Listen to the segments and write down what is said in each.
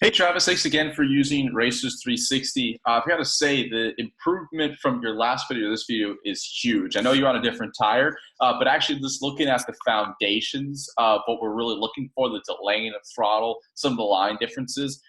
Hey Travis, thanks again for using Racers360. I've got to say the improvement from your last video to this video is huge. I know you're on a different tire, but actually just looking at the foundations of what we're really looking for, the delaying of throttle, some of the line differences,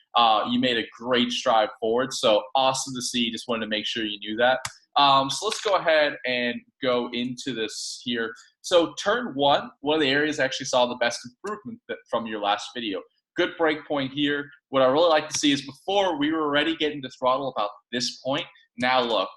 you made a great stride forward. So awesome to see. Just wanted to make sure you knew that. So let's go ahead and go into this here. So turn one of the areas I actually saw the best improvement from your last video. Good break point here. What I really like to see is before we were already getting to throttle about this point. Now look,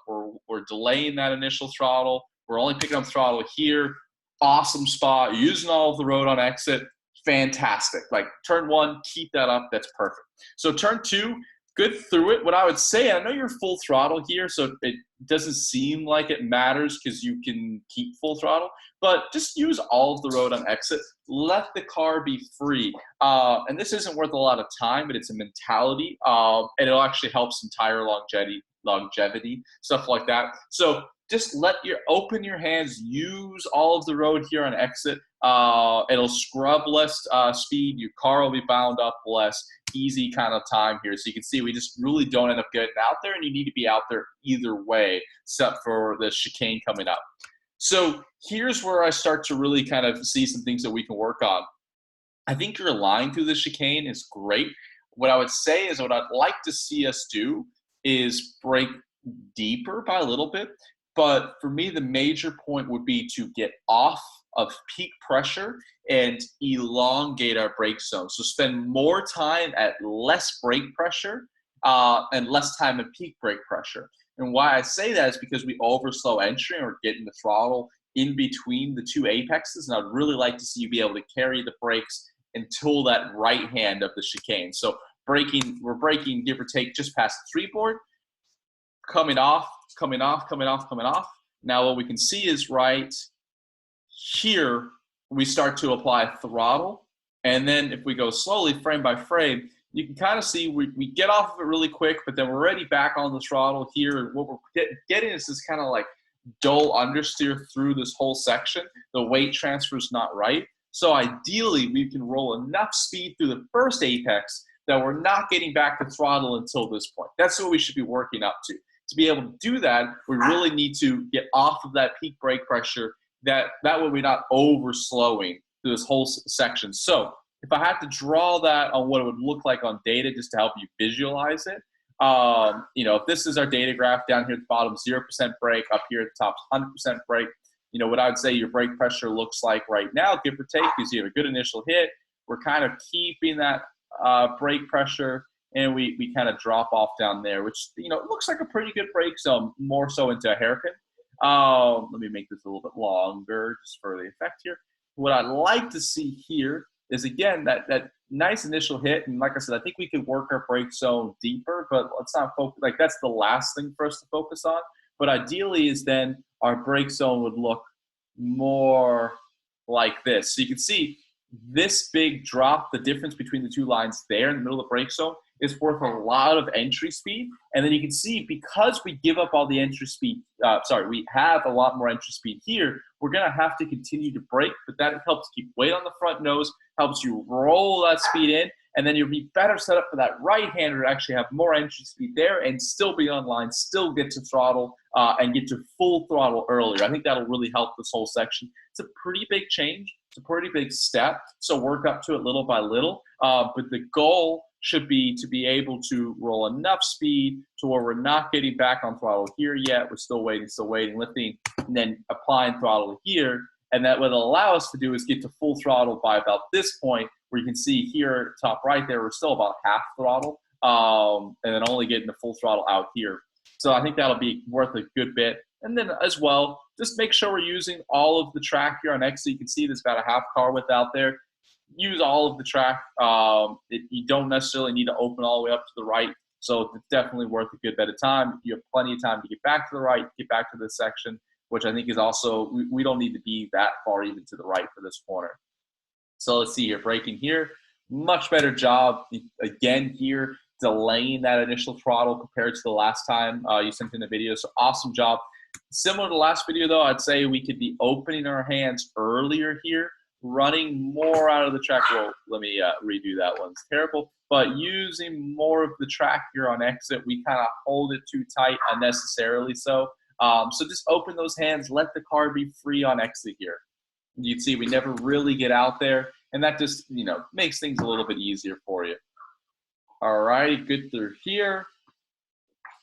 we're delaying that initial throttle. We're only picking up throttle here. Awesome spot. Using all of the road on exit. Fantastic. Like turn one, keep that up. That's perfect. So turn two, good through it. What I would say, I know you're full throttle here, so it doesn't seem like it matters because you can keep full throttle, but just use all of the road on exit. Let the car be free. And this isn't worth a lot of time, but it's a mentality, and it'll actually help some tire longevity, stuff like that. So just open your hands, use all of the road here on exit. It'll scrub less speed. Your car will be bound up less. Easy kind of time here. So you can see we just really don't end up getting out there, and you need to be out there either way, except for the chicane coming up. So here's where I start to really kind of see some things that we can work on. I think your line through the chicane is great. What I would say is what I'd like to see us do is break deeper by a little bit. But for me, the major point would be to get off of peak pressure and elongate our brake zone. So spend more time at less brake pressure and less time at peak brake pressure. And why I say that is because we overslow entry and we're getting the throttle in between the two apexes. And I'd really like to see you be able to carry the brakes until that right hand of the chicane. So we're braking give or take just past the three board, coming off, coming off, coming off, coming off. Now what we can see is right here, we start to apply throttle. And then if we go slowly, frame by frame, you can kind of see we get off of it really quick, but then we're already back on the throttle here. And what we're getting is this kind of like dull understeer through this whole section. The weight transfer is not right. So ideally, we can roll enough speed through the first apex that we're not getting back to throttle until this point. That's what we should be working up to. To be able to do that, we really need to get off of that peak brake pressure. That way we're not overslowing through this whole section. So if I had to draw that on what it would look like on data just to help you visualize it, if this is our data graph down here at the bottom, 0% brake, up here at the top, 100% brake, what I would say your brake pressure looks like right now, give or take, is you have a good initial hit. We're kind of keeping that brake pressure, and we kind of drop off down there, which, looks like a pretty good brake zone, more so into a hairpin. Let me make this a little bit longer just for the effect here. What I'd like to see here is, again, that nice initial hit. And like I said, I think we could work our brake zone deeper, but let's not focus. Like, that's the last thing for us to focus on. But ideally is then our brake zone would look more like this. So you can see this big drop, the difference between the two lines there in the middle of the brake zone, is worth a lot of entry speed. And then you can see, because we give up all the entry speed, we have a lot more entry speed here, we're going to have to continue to brake, but that helps keep weight on the front nose, helps you roll that speed in, and then you'll be better set up for that right-hander to actually have more entry speed there and still be on line, still get to throttle, and get to full throttle earlier. I think that'll really help this whole section. It's a pretty big change. It's a pretty big step, so work up to it little by little. But the goal should be to be able to roll enough speed to where we're not getting back on throttle here yet. We're still waiting, lifting, and then applying throttle here. And that what it'll allow us to do is get to full throttle by about this point, where you can see here, top right there, we're still about half throttle, and then only getting the full throttle out here. So I think that'll be worth a good bit. And then as well, just make sure we're using all of the track here on exit. You can see there's about a half car width out there. Use all of the track. You don't necessarily need to open all the way up to the right. So it's definitely worth a good bit of time. You have plenty of time to get back to the right, get back to this section, which I think is also, we don't need to be that far even to the right for this corner. So let's see here, braking here. Much better job. Again here, delaying that initial throttle compared to the last time you sent in the video. So awesome job. Similar to the last video though, I'd say we could be opening our hands earlier here, running more out of the track. Well, let me redo that one. It's terrible. but using more of the track here on exit, we kind of hold it too tight unnecessarily so. So just open those hands, let the car be free on exit here. You can see we never really get out there, and that just, makes things a little bit easier for you. All right, good through here.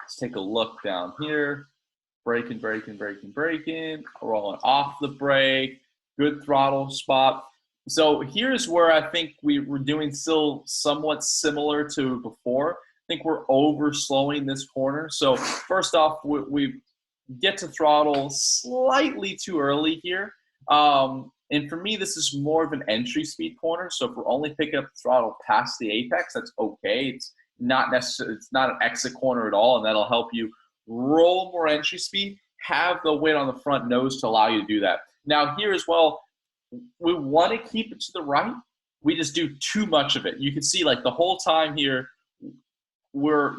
Let's take a look down here. Braking, braking, braking, braking. Rolling off the brake. Good throttle spot. So here's where I think we were doing still somewhat similar to before. I think we're over slowing this corner. So first off, we get to throttle slightly too early here. And for me, this is more of an entry speed corner. So if we're only picking up the throttle past the apex, that's okay. It's not necessarily, it's not an exit corner at all, and that'll help you roll more entry speed, have the weight on the front nose to allow you to do that. Now here as well, we want to keep it to the right. We just do too much of it. You can see like the whole time here, we're,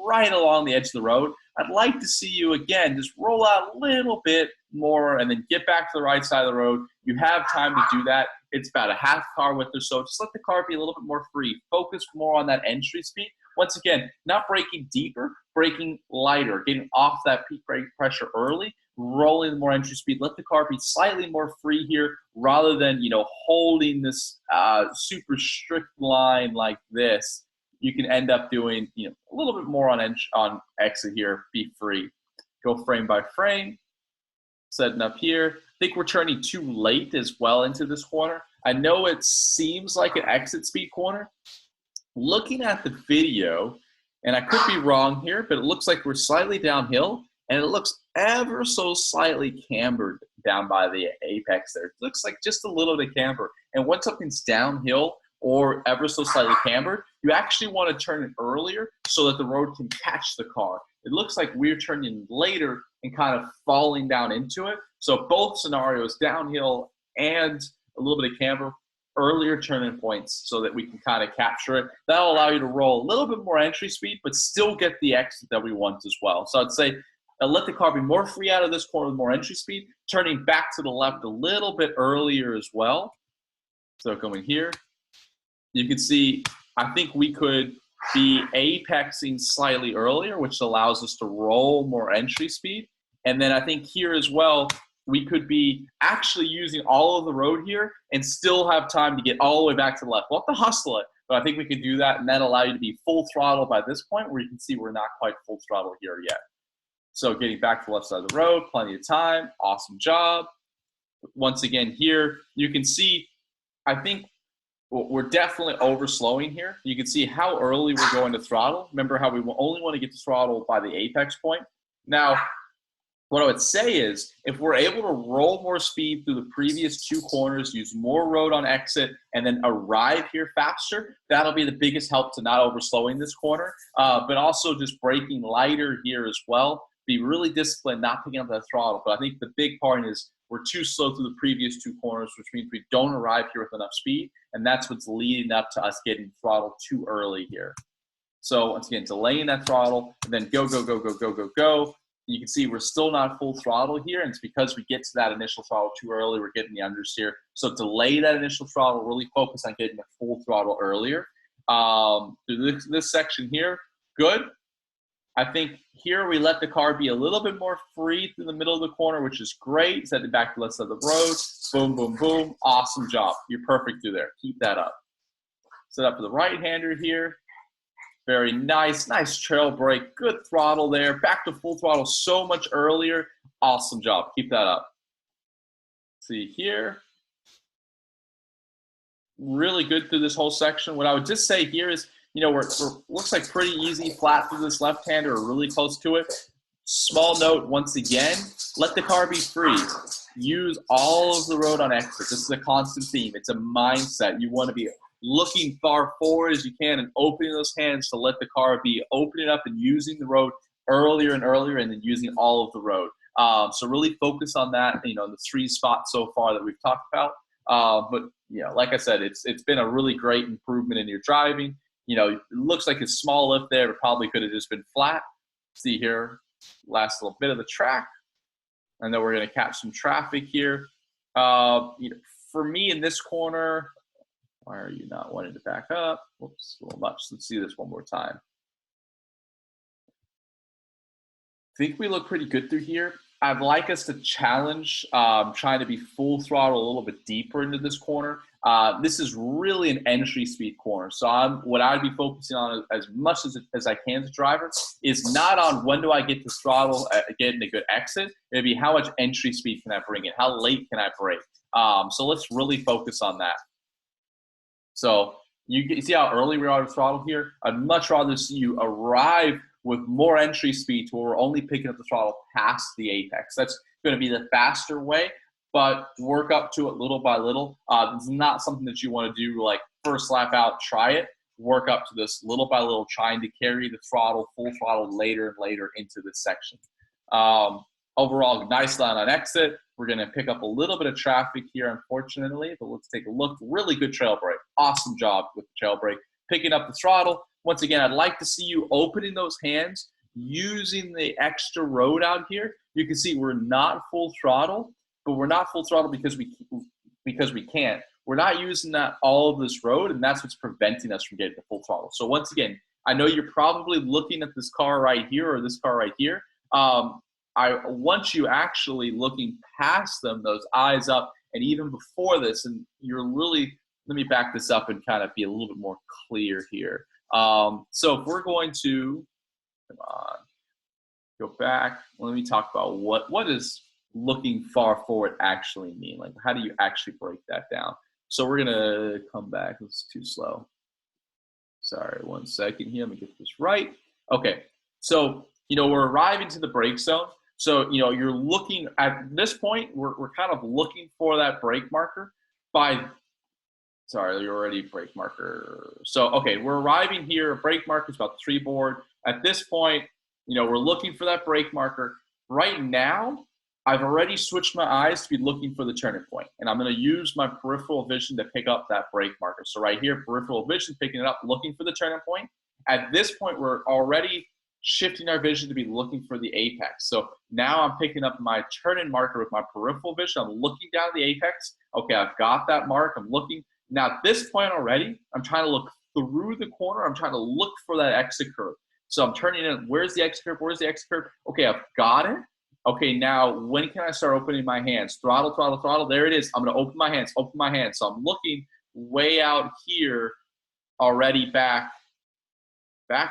right along the edge of the road. I'd like to see you, again, just roll out a little bit more and then get back to the right side of the road. You have time to do that. It's about a half car width or so. Just let the car be a little bit more free. Focus more on that entry speed. Once again, not braking deeper, braking lighter, getting off that peak brake pressure early, rolling more entry speed. Let the car be slightly more free here rather than, holding this super strict line like this. You can end up doing, a little bit more on exit here, be free. Go frame by frame, setting up here. I think we're turning too late as well into this corner. I know it seems like an exit speed corner. Looking at the video, and I could be wrong here, but it looks like we're slightly downhill, and it looks ever so slightly cambered down by the apex there. It looks like just a little bit camber. And when something's downhill or ever so slightly cambered, you actually want to turn it earlier so that the road can catch the car. It looks like we're turning later and kind of falling down into it. So both scenarios, downhill and a little bit of camber, earlier turning points so that we can kind of capture it. That'll allow you to roll a little bit more entry speed, but still get the exit that we want as well. So I'd say let the car be more free out of this corner with more entry speed, turning back to the left a little bit earlier as well. So going here, you can see, I think we could be apexing slightly earlier, which allows us to roll more entry speed. And then I think here as well, we could be actually using all of the road here and still have time to get all the way back to the left. We'll have to hustle it, but I think we can do that, and that'll allow you to be full throttle by this point, where you can see we're not quite full throttle here yet. So getting back to the left side of the road, plenty of time, awesome job. Once again here, you can see, I think we're definitely overslowing here. You can see how early we're going to throttle. Remember how we only want to get to throttle by the apex point. Now, what I would say is, if we're able to roll more speed through the previous two corners, use more road on exit, and then arrive here faster, that'll be the biggest help to not overslowing this corner, but also just braking lighter here as well. Be really disciplined, not picking up that throttle. But I think the big part is we're too slow through the previous two corners, which means we don't arrive here with enough speed, and that's what's leading up to us getting throttled too early here. So once again, delaying that throttle, and then go, go, go, go, go, go, go. You can see we're still not full throttle here, and it's because we get to that initial throttle too early. We're getting the understeer. So delay that initial throttle, really focus on getting the full throttle earlier. Through this section here, good. I think here we let the car be a little bit more free through the middle of the corner, which is great. Set it back to the left side of the road. Boom, boom, boom. Awesome job. You're perfect through there. Keep that up. Set up for the right-hander here. Very nice. Nice trail brake. Good throttle there. Back to full throttle so much earlier. Awesome job. Keep that up. See here. Really good through this whole section. What I would just say here is, we're looks like pretty easy flat through this left-hander, or really close to it. Small note, once again, let the car be free. Use all of the road on exit. This is a constant theme. It's a mindset. You want to be looking far forward as you can and opening those hands to let the car be opening up and using the road earlier and earlier, and then using all of the road. So really focus on that, the three spots so far that we've talked about. But like I said, it's been a really great improvement in your driving. It looks like a small lift there, but probably could have just been flat. See here, last little bit of the track. And then we're going to catch some traffic here. For me in this corner, Why are you not wanting to back up? Whoops, a little much. Let's see this one more time. I think we look pretty good through here. I'd like us to challenge trying to be full throttle a little bit deeper into this corner. This is really an entry speed corner. So what I'd be focusing on as much as I can as a driver is not on when do I get to throttle, getting a good exit. It'd be how much entry speed can I bring in? How late can I brake? So let's really focus on that. So you see how early we are to throttle here? I'd much rather see you arrive with more entry speed to where we're only picking up the throttle past the apex. That's going to be the faster way, but work up to it little by little. It's not something that you want to do like first lap out, try it. Work up to this little by little, trying to carry the throttle, full throttle later and later into this section. Overall, nice line on exit. We're going to pick up a little bit of traffic here, unfortunately, but let's take a look. Really good trail brake. Awesome job with the trail brake. Picking up the throttle. Once again, I'd like to see you opening those hands, using the extra road out here. You can see we're not full throttle, but we're not full throttle because we can't. We're not using all of this road, and that's what's preventing us from getting to full throttle. So once again, I know you're probably looking at this car right here or this car right here. I want you actually looking past them, those eyes up, and even before this, and you're really, let me back this up and kind of be a little bit more clear here. So if we're going to, come on, go back, let me talk about what does looking far forward actually mean? Like, how do you actually break that down? So we're gonna come back, it's too slow. Sorry, 1 second here, let me get this right. Okay, so, we're arriving to the brake zone. So, you're looking at this point, we're kind of looking for that brake marker sorry, you're already brake marker. So, okay, we're arriving here. Brake marker is about the 3 board. At this point, we're looking for that brake marker. Right now, I've already switched my eyes to be looking for the turning point, and I'm going to use my peripheral vision to pick up that brake marker. So right here, peripheral vision, picking it up, looking for the turning point. At this point, we're already shifting our vision to be looking for the apex. So now I'm picking up my turn-in marker with my peripheral vision. I'm looking down the apex. Okay, I've got that mark. I'm looking. Now at this point already, I'm trying to look through the corner. I'm trying to look for that exit curve. So I'm turning in. Where's the exit curve? Where's the exit curve? Okay, I've got it. Okay, now when can I start opening my hands? Throttle, throttle, throttle. There it is. I'm going to open my hands, open my hands. So I'm looking way out here already back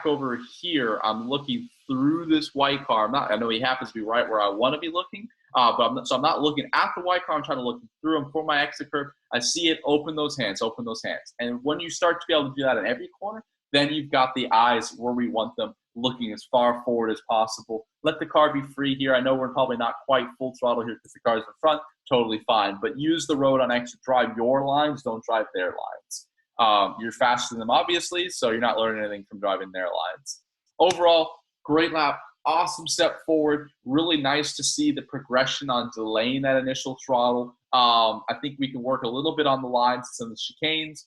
over here. I'm looking through this white car. I know he happens to be right where I want to be looking, but I'm not looking at the white car. I'm trying to look through him for my exit curve. I see it. Open those hands. Open those hands. And when you start to be able to do that in every corner, then you've got the eyes where we want them, looking as far forward as possible. Let the car be free here. I know we're probably not quite full throttle here because the car's in front. Totally fine. But use the road on exit. Drive your lines. Don't drive their lines. You're faster than them, obviously, so you're not learning anything from driving their lines. Overall, great lap. Awesome step forward. Really nice to see the progression on delaying that initial throttle. I think we can work a little bit on the lines, some of the chicanes,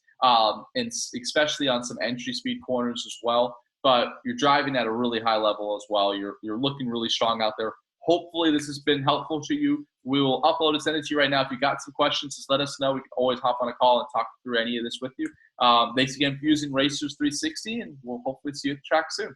and especially on some entry speed corners as well. But you're driving at a really high level as well. You're looking really strong out there. Hopefully this has been helpful to you. We will upload and send it to you right now. If you got some questions, just let us know. We can always hop on a call and talk through any of this with you. Thanks again for using Racers360, and we'll hopefully see you at the track soon.